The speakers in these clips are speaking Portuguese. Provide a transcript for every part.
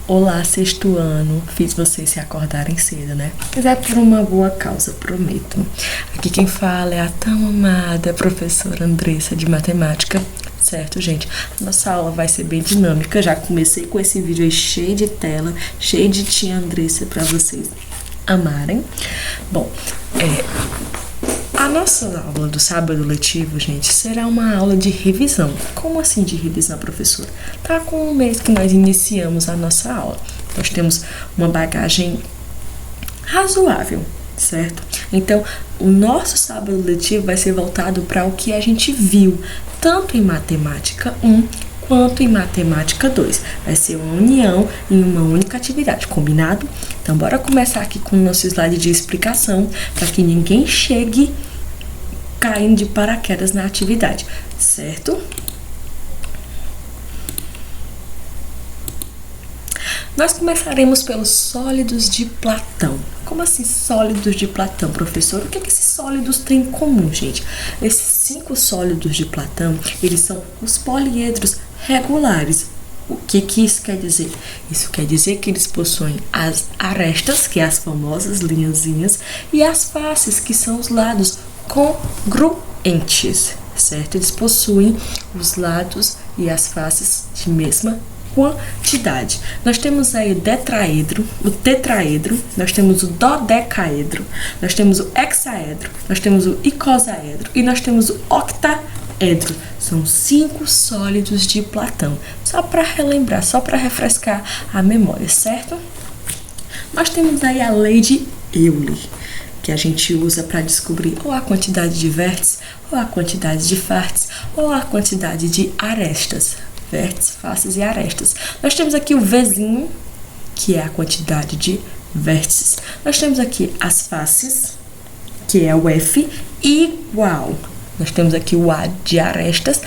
Olá, sexto ano, fiz vocês se acordarem cedo, né? Mas é por uma boa causa, prometo. Aqui quem fala é a tão amada professora Andressa de matemática, certo, gente? Nossa aula vai ser bem dinâmica, já comecei com esse vídeo aí cheio de tela, cheio de tia Andressa pra vocês amarem. Bom, a nossa aula do sábado letivo, gente, será uma aula de revisão. Como assim de revisão, professora? Tá com um mês que nós iniciamos a nossa aula. Nós temos uma bagagem razoável, certo? Então, o nosso sábado letivo vai ser voltado para o que a gente viu, tanto em matemática 1 quanto em matemática 2. Vai ser uma união em uma única atividade, combinado? Então, bora começar aqui com o nosso slide de explicação, para que ninguém chegue caindo de paraquedas na atividade, certo? Nós começaremos pelos sólidos de Platão. Como assim sólidos de Platão, professor? O que esses sólidos têm em comum, gente? Esses 5 sólidos de Platão, eles são os poliedros regulares. O que isso quer dizer? Isso quer dizer que eles possuem as arestas, que é as famosas linhazinhas, e as faces, que são os lados congruentes, certo? Eles possuem os lados e as faces de mesma quantidade. Nós temos aí o tetraedro, nós temos o dodecaedro, nós temos o hexaedro, nós temos o icosaedro e nós temos o octaedro. São 5 sólidos de Platão. Só para relembrar, só para refrescar a memória, certo? Nós temos aí a lei de Euler, que a gente usa para descobrir ou a quantidade de vértices, ou a quantidade de faces, ou a quantidade de arestas. Vértices, faces e arestas. Nós temos aqui o Vzinho, que é a quantidade de vértices. Nós temos aqui as faces, que é o F, igual. Nós temos aqui o A de arestas,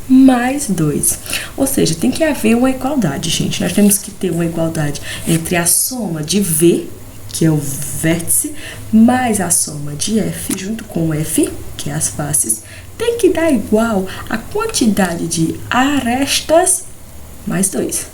mais 2. Ou seja, tem que haver uma igualdade, gente. Nós temos que ter uma igualdade entre a soma de V, que é o vértice, mais a soma de F, junto com o F, que é as faces, tem que dar igual a quantidade de arestas mais 2,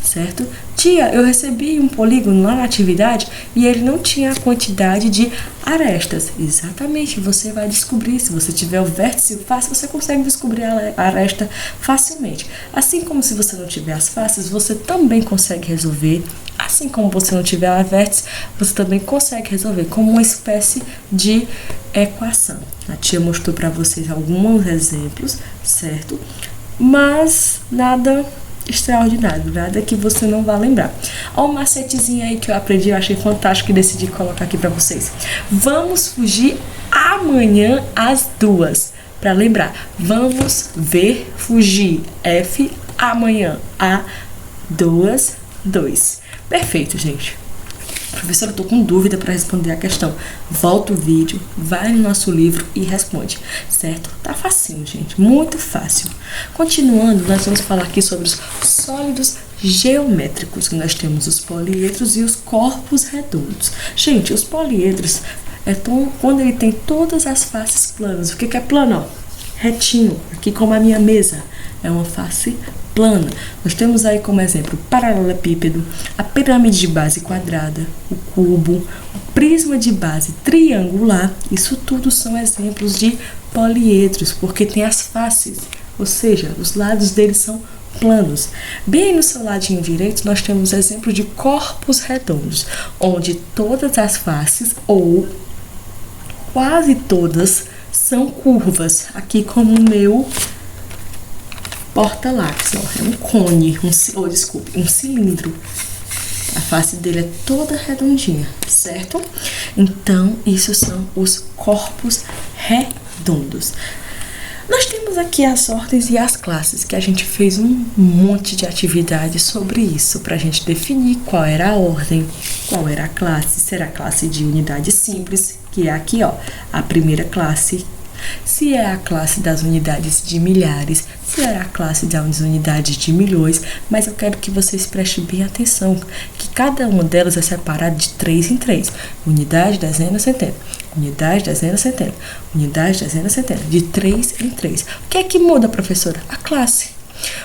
certo? Tia, eu recebi um polígono lá na atividade e ele não tinha a quantidade de arestas. Exatamente, você vai descobrir. Se você tiver o vértice e o face, você consegue descobrir a aresta facilmente. Assim como se você não tiver as faces, você também consegue resolver. Assim como você não tiver a vértice, você também consegue resolver como uma espécie de equação. A tia mostrou para vocês alguns exemplos, certo? Mas nada extraordinário, nada que você não vá lembrar. Olha um macetezinho aí que eu aprendi, eu achei fantástico e decidi colocar aqui para vocês. Vamos fugir amanhã às 2. Para lembrar, vamos ver fugir. F amanhã a 2. Perfeito, gente. Professora, eu tô com dúvida para responder a questão. Volta o vídeo, vai no nosso livro e responde, certo? Tá facinho, gente, muito fácil. Continuando, nós vamos falar aqui sobre os sólidos geométricos. Nós temos os poliedros e os corpos redondos. Gente, os poliedros quando ele tem todas as faces planas. O que é plano? Retinho, aqui como a minha mesa, é uma face plana. Nós temos aí como exemplo o paralelepípedo, a pirâmide de base quadrada, o cubo, o prisma de base triangular. Isso tudo são exemplos de poliedros, porque tem as faces, ou seja, os lados deles são planos. Bem no seu ladinho direito, nós temos exemplo de corpos redondos, onde todas as faces, ou quase todas, são curvas. Aqui como o meu porta-lápis, é um cone, um cilindro. A face dele é toda redondinha, certo? Então, isso são os corpos redondos. Nós temos aqui as ordens e as classes, que a gente fez um monte de atividades sobre isso, para a gente definir qual era a ordem, qual era a classe. Será a classe de unidade simples, que é aqui, ó, a primeira classe. Se é a classe das unidades de milhares, se é a classe das unidades de milhões, mas eu quero que vocês prestem bem atenção, que cada uma delas é separada de 3 em 3. Unidade, dezena, centena. Unidade, dezena, centena. Unidade, dezena, centena. De 3 em 3. O que é que muda, professora? A classe.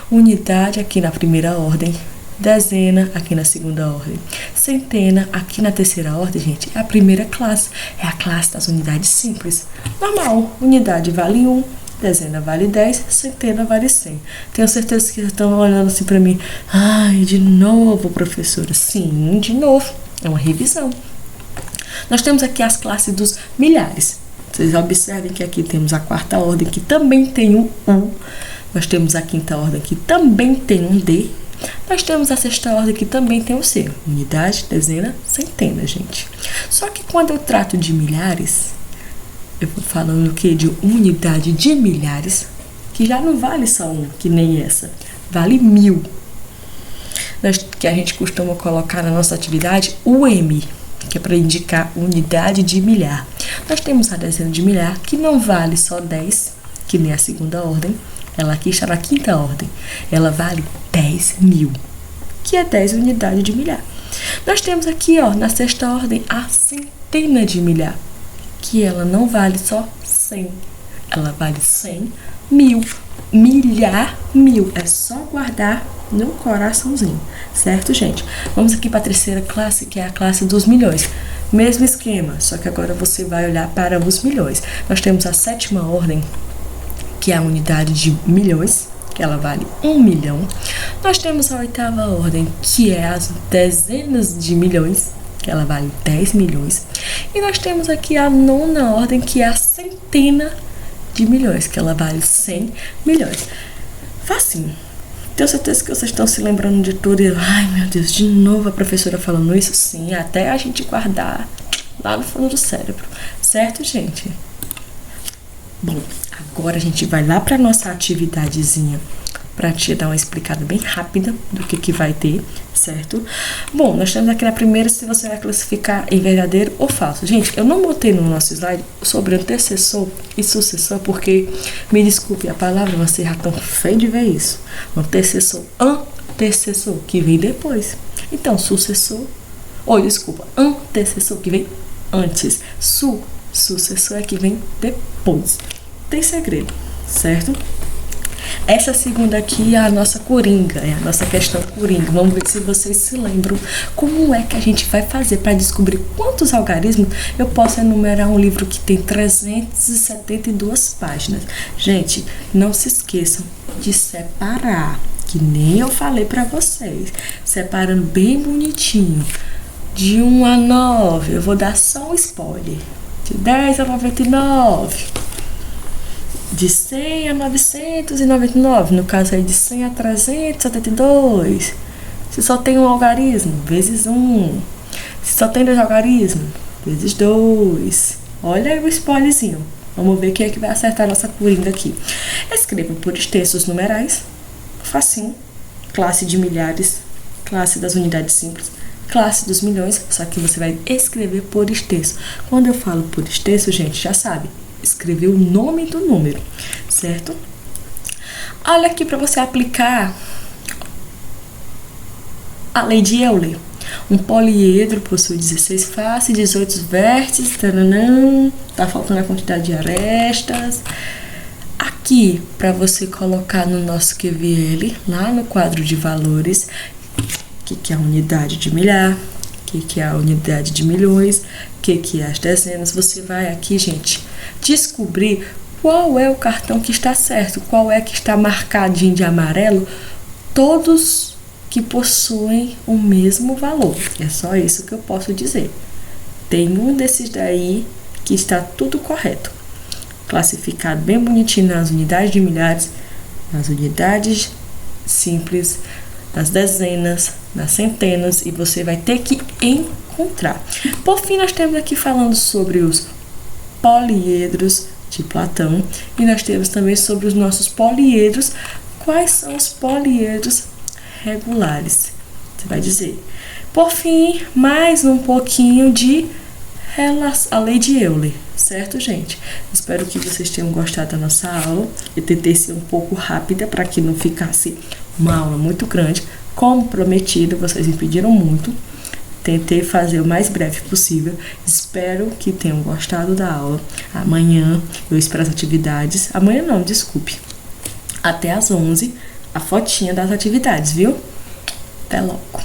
Unidade aqui na primeira ordem, dezena aqui na segunda ordem, centena aqui na terceira ordem, gente, é a primeira classe, é a classe das unidades simples. Normal, unidade vale 1, dezena vale 10, centena vale 100. Tenho certeza que vocês estão olhando assim pra mim. Ai, de novo, professora? Sim, de novo. É uma revisão. Nós temos aqui as classes dos milhares. Vocês observem que aqui temos a quarta ordem, que também tem um U. Nós temos a quinta ordem, que também tem um D. Nós temos a sexta ordem, que também tem um C. Unidade, dezena, centena, gente. Só que quando eu trato de milhares, eu vou falando o quê? De unidade de milhares, que já não vale só um, que nem essa. Vale 1000. Que a gente costuma colocar na nossa atividade o M, que é para indicar unidade de milhar. Nós temos a dezena de milhar, que não vale só 10, que nem a segunda ordem. Ela aqui está na quinta ordem. Ela vale 10.000, que é 10 unidades de milhar. Nós temos aqui, ó, na sexta ordem, a centena de milhar, que ela não vale só 100. Ela vale 100, 1000. Milhar, 1000. É só guardar no coraçãozinho, certo, gente? Vamos aqui para a terceira classe, que é a classe dos milhões. Mesmo esquema, só que agora você vai olhar para os milhões. Nós temos a sétima ordem, que é a unidade de milhões, que ela vale 1 milhão. Nós temos a oitava ordem, que é as dezenas de milhões, que ela vale 10 milhões. E nós temos aqui a nona ordem, que é a centena de milhões, que ela vale 100 milhões. Facinho. Tenho certeza que vocês estão se lembrando de tudo. E, ai, meu Deus, de novo a professora falando isso? Sim, até a gente guardar lá no fundo do cérebro. Certo, gente? Bom, agora a gente vai lá para nossa atividadezinha para te dar uma explicada bem rápida do que vai ter, certo? Bom, nós temos aqui na primeira se você vai classificar em verdadeiro ou falso. Gente, eu não botei no nosso slide sobre antecessor e sucessor porque, me desculpe, a palavra vai ser tão feio de ver isso. Antecessor, que vem depois. Então, sucessor, antecessor que vem antes. Sucessor é que vem depois. Tem segredo, certo? Essa segunda aqui é a nossa coringa, é a nossa questão coringa. Vamos ver se vocês se lembram como é que a gente vai fazer para descobrir quantos algarismos eu posso enumerar um livro que tem 372 páginas. Gente, não se esqueçam de separar, que nem eu falei para vocês, separando bem bonitinho. De 1 a 9, eu vou dar só um spoiler. De 10 a 99. De 100 a 999, no caso aí de 100 a 372. Se só tem um algarismo, vezes 1. Se só tem 2 algarismos, vezes 2. Olha aí o spoilerzinho. Vamos ver quem é que vai acertar a nossa coringa aqui. Escreva por extensos numerais, facinho, classe de milhares, classe das unidades simples, classe dos milhões, só que você vai escrever por extenso. Quando eu falo por extenso, gente, já sabe, escrever o nome do número, certo? Olha aqui para você aplicar a lei de Euler. Um poliedro possui 16 faces, 18 vértices, taranã, tá faltando a quantidade de arestas. Aqui, para você colocar no nosso QVL, lá no quadro de valores, o que é a unidade de milhar, o que é a unidade de milhões, o que é as dezenas. Você vai aqui, gente, descobrir qual é o cartão que está certo, qual é que está marcadinho de amarelo, todos que possuem o mesmo valor. É só isso que eu posso dizer. Tem um desses daí que está tudo correto, classificado bem bonitinho nas unidades de milhares, nas unidades simples, nas dezenas, nas centenas, e você vai ter que encontrar. Por fim, nós temos aqui falando sobre os poliedros de Platão, e nós temos também sobre os nossos poliedros. Quais são os poliedros regulares? Você vai dizer. Por fim, mais um pouquinho de a lei de Euler, certo, gente? Espero que vocês tenham gostado da nossa aula. Eu tentei ser um pouco rápida para que não ficasse uma aula muito grande. Como prometido, vocês me pediram muito. Tentei fazer o mais breve possível. Espero que tenham gostado da aula. Amanhã eu espero as atividades. Amanhã não, desculpe. Até às 11, a fotinha das atividades, viu? Até logo!